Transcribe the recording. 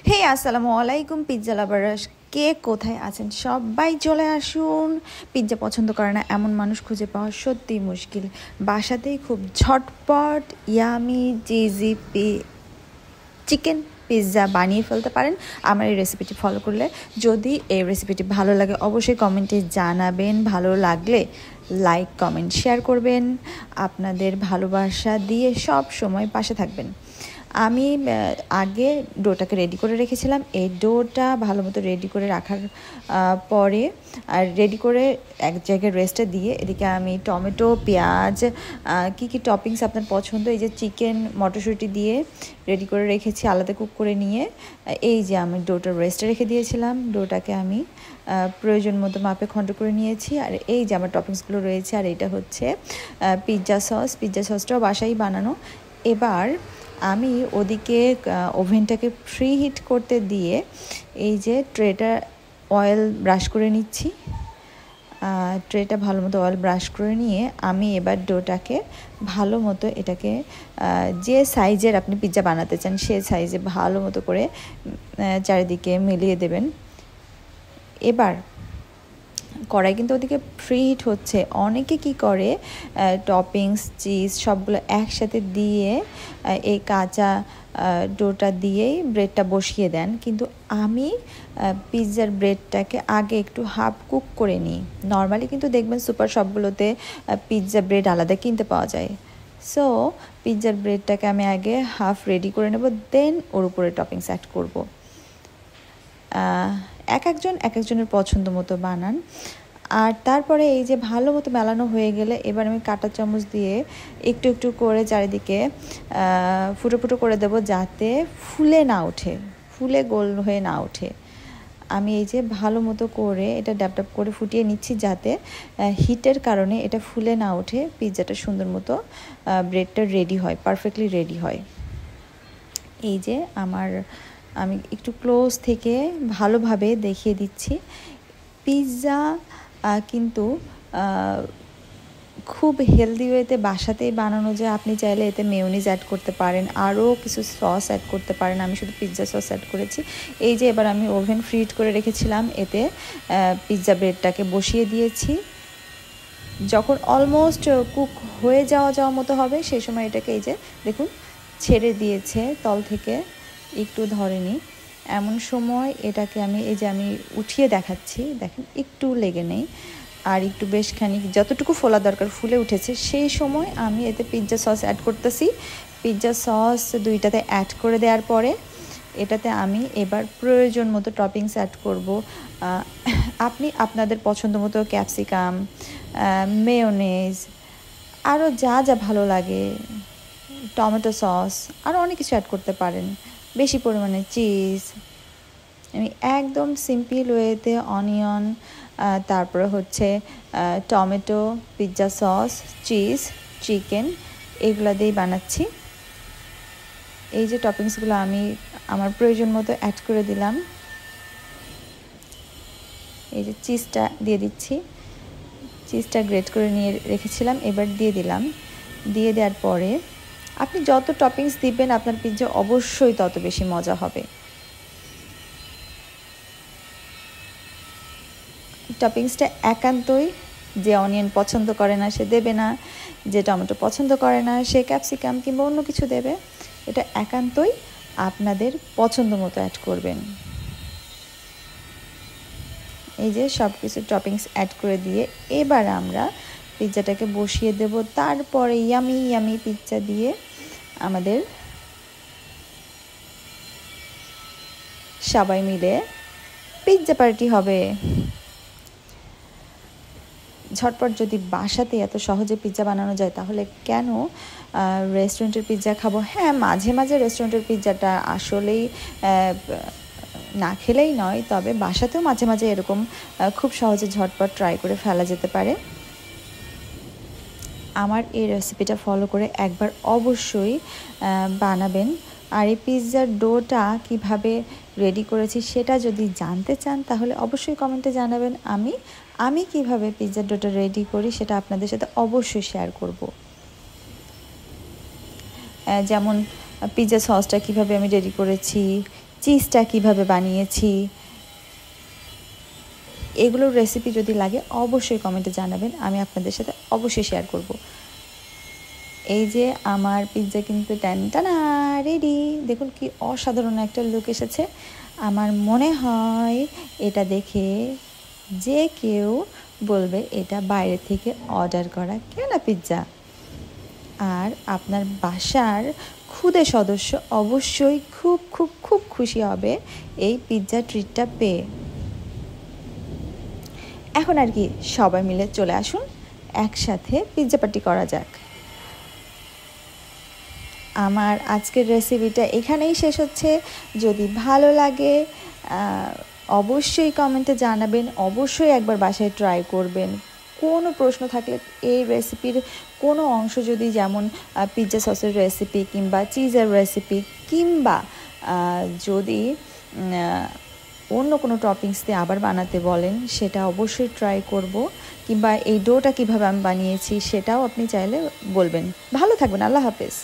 হে আসসালামু আলাইকুম pizza Lovers', কে কোথায় আছেন সবাই চলে আসুন। পিৎজা পছন্দ করে না এমন মানুষ খুঁজে পাওয়া সত্যিই মুশকিল। বাসাতেই খুব ঝটপট ইয়ামি চিজি চিকেন পিৎজা বানিয়ে ফেলতে পারেন আমার এই রেসিপিটি ফলো করলে। যদি এই রেসিপিটি ভালো লাগে অবশ্যই কমেন্টে জানাবেন, ভালো লাগলে লাইক কমেন্ট শেয়ার করবেন, আপনাদের ভালোবাসা দিয়ে সব সময় পাশে থাকবেন। আমি আগে ডোটাকে রেডি করে রেখেছিলাম। এই ডোটা ভালো মতো রেডি করে রাখার পরে আর রেডি করে এক জায়গায় রেস্টে দিয়ে এদিকে আমি টমেটো, পেঁয়াজ, কী টপিংস আপনার পছন্দ, এই যে চিকেন মটরশুঁটি দিয়ে রেডি করে রেখেছি আলাদা কুক করে নিয়ে। এই যে আমি ডোটা রেস্টে রেখে দিয়েছিলাম, ডোটাকে আমি প্রয়োজন মতো মাপে খণ্ড করে নিয়েছি। আর এই যে আমার টপিংসগুলো রয়েছে, আর এটা হচ্ছে পিৎজা সসটাও বাসায় বানানো। এবার আমি ওদিকে ওভেনটাকে প্রি হিট করতে দিয়ে এই যে ট্রেটা অয়েল ব্রাশ করে নিচ্ছি। ট্রেটা ভালো মতো অয়েল ব্রাশ করে নিয়ে আমি এবার ডোটাকে ভালো মতো এটাকে যে সাইজের আপনি পিৎজা বানাতে চান সে সাইজে ভালো মতো করে চারিদিকে মিলিয়ে দেবেন। এবার কড়াই কিন্তু ওদিকে প্রি হিট হচ্ছে। অনেকে কি করে টপিংস চিজ সবগুলো একসাথে দিয়ে এই কাঁচা ডোটা দিয়েই ব্রেডটা বসিয়ে দেন, কিন্তু আমি পিৎজার ব্রেডটাকে আগে একটু হাফ কুক করে নিই। নর্মালি কিন্তু দেখবেন সুপার শপগুলোতে পিৎজা ব্রেড আলাদা কিনতে পাওয়া যায়। সো পিৎজার ব্রেডটাকে আমি আগে হাফ রেডি করে নেব, দেন ওর উপরে টপিংস অ্যাড করব। এক একজনের পছন্দ মতো বানান। আর তারপরে এই যে ভালো মতো মেলানো হয়ে গেলে এবার আমি কাঁটা চামচ দিয়ে একটু একটু করে চারিদিকে ফুটো ফুটো করে দেব, যাতে ফুলে না ওঠে, ফুলে গোল হয়ে না ওঠে। আমি এই যে ভালো মতো করে এটা ড্যাপ ড্যাপ করে ফুটিয়ে নিচ্ছি, যাতে হিটের কারণে এটা ফুলে না ওঠে, পিৎজাটা সুন্দর মতো ব্রেডটা রেডি হয়, পারফেক্টলি রেডি হয়। এই যে আমি একটু ক্লোজ থেকে ভালোভাবে দেখিয়ে দিচ্ছি। পিৎজা কিন্তু খুব হেলদি ওয়েতে বাসাতেই বানানো যায়। আপনি চাইলে এতে মেয়োনিজ অ্যাড করতে পারেন, আরও কিছু সস অ্যাড করতে পারেন। আমি শুধু পিৎজা সস অ্যাড করেছি। এই যে এবার আমি ওভেন ফ্রিট করে রেখেছিলাম, এতে পিৎজা ব্রেডটাকে বসিয়ে দিয়েছি। যখন অলমোস্ট কুক হয়ে যাওয়া মতো হবে সেই সময় এটাকে এই যে দেখুন ছেড়ে দিয়েছে তল থেকে, একটু ধরেনি। এমন সময় এটাকে আমি এই যে আমি উঠিয়ে দেখাচ্ছি, দেখেন একটু লেগে নেই, আর একটু বেশ খানিক যতটুকু ফোলা দরকার ফুলে উঠেছে। সেই সময় আমি এতে পিৎজা সস অ্যাড করতেছি। পিৎজা সস দুইটাতে অ্যাড করে দেওয়ার পরে এটাতে আমি এবার প্রয়োজন মতো টপিংস অ্যাড করব। আপনি আপনাদের পছন্দ মতো ক্যাপসিকাম, মেয়োনেজ, আরও যা যা ভালো লাগে, টমেটো সস, আরও অনেক কিছু অ্যাড করতে পারেন, বেশি পরিমাণে চিজ। আমি একদম সিম্পল ওয়েতে অনিয়ন, তারপরে হচ্ছে tomato, pizza sauce, cheese, chicken এগুলো দিয়েই বানাচ্ছি। এই যে টপিংসগুলো আমি আমার প্রয়োজন মতো অ্যাড করে দিলাম। এই যে চিজটা দিয়ে দিচ্ছি, চিজটা গ্রেট করে নিয়ে রেখেছিলাম, এবার দিয়ে দিলাম। দিয়ে দেওয়ার পরে আপনি যত টপিংস দিবেন আপনার পিৎজা অবশ্যই তত বেশি মজা হবে। টপিংসটা একান্তই, যে অনিয়ন পছন্দ করে না সে দেবে না, যে টমেটো পছন্দ করে না সে ক্যাপসিকাম কিংবা অন্য কিছু দেবে। এটা একান্তই আপনাদের পছন্দ মতো অ্যাড করবেন। এই যে সব কিছু টপিংস অ্যাড করে দিয়ে এবার আমরা পিৎজাটাকে বসিয়ে দেব। তারপরে ইয়ামি পিৎজা দিয়ে আমাদের সবাই মিলে পিৎজা পার্টি হবে। ঝটপট যদি বাসাতে এত সহজে পিৎজা বানানো যায় তাহলে কেন রেস্টুরেন্টের পিৎজা খাবো? হ্যাঁ, মাঝে মাঝে রেস্টুরেন্টের পিৎজাটা আসলেই না খেলেই নয়, তবে বাসাতেও মাঝে মাঝে এরকম খুব সহজে ঝটপট ট্রাই করে ফেলা যেতে পারে। আমার এই রেসিপিটা ফলো করে একবার অবশ্যই বানাবেন। আর এই পিৎজার ডোটা কিভাবে রেডি করেছি সেটা যদি জানতে চান তাহলে অবশ্যই কমেন্টে জানাবেন। আমি কিভাবে পিৎজার ডোটা রেডি করি সেটা আপনাদের সাথে অবশ্যই শেয়ার করব। যেমন পিৎজা সসটা কিভাবে আমি রেডি করেছি, চিজটা কিভাবে বানিয়েছি, এগুলোর রেসিপি যদি লাগে অবশ্যই কমেন্টে জানাবেন, আমি আপনাদের সাথে অবশ্যই শেয়ার করব। এই যে আমার পিৎজা কিন্তু টানটানা রেডি। দেখুন কি অসাধারণ একটা লুক এসেছে। আমার মনে হয় এটা দেখে যে কেউ বলবে এটা বাইরে থেকে অর্ডার করা কেন পিৎজা। আর আপনার বাসার খুদে সদস্য অবশ্যই খুব খুব খুব খুশি হবে এই পিৎজা ট্রিটটা পেয়ে। এখন আর কি সবাই মিলে চলে আসুন, একসাথে পিৎজা পার্টি করা যাক। আমার আজকের রেসিপিটা এখানেই শেষ হচ্ছে। যদি ভালো লাগে অবশ্যই কমেন্টে জানাবেন, অবশ্যই একবার বাসায় ট্রাই করবেন। কোনো প্রশ্ন থাকলে এই রেসিপির কোনো অংশ যদি, যেমন পিৎজা সসের রেসিপি কিংবা চিজের রেসিপি, কিংবা যদি অন্য কোনো টপিংস দিয়ে আবার বানাতে বলেন, সেটা অবশ্যই ট্রাই করব। কিংবা এই ডোটা কীভাবে আমি বানিয়েছি সেটাও আপনি চাইলে বলবেন। ভালো থাকবেন, আল্লাহ হাফেজ।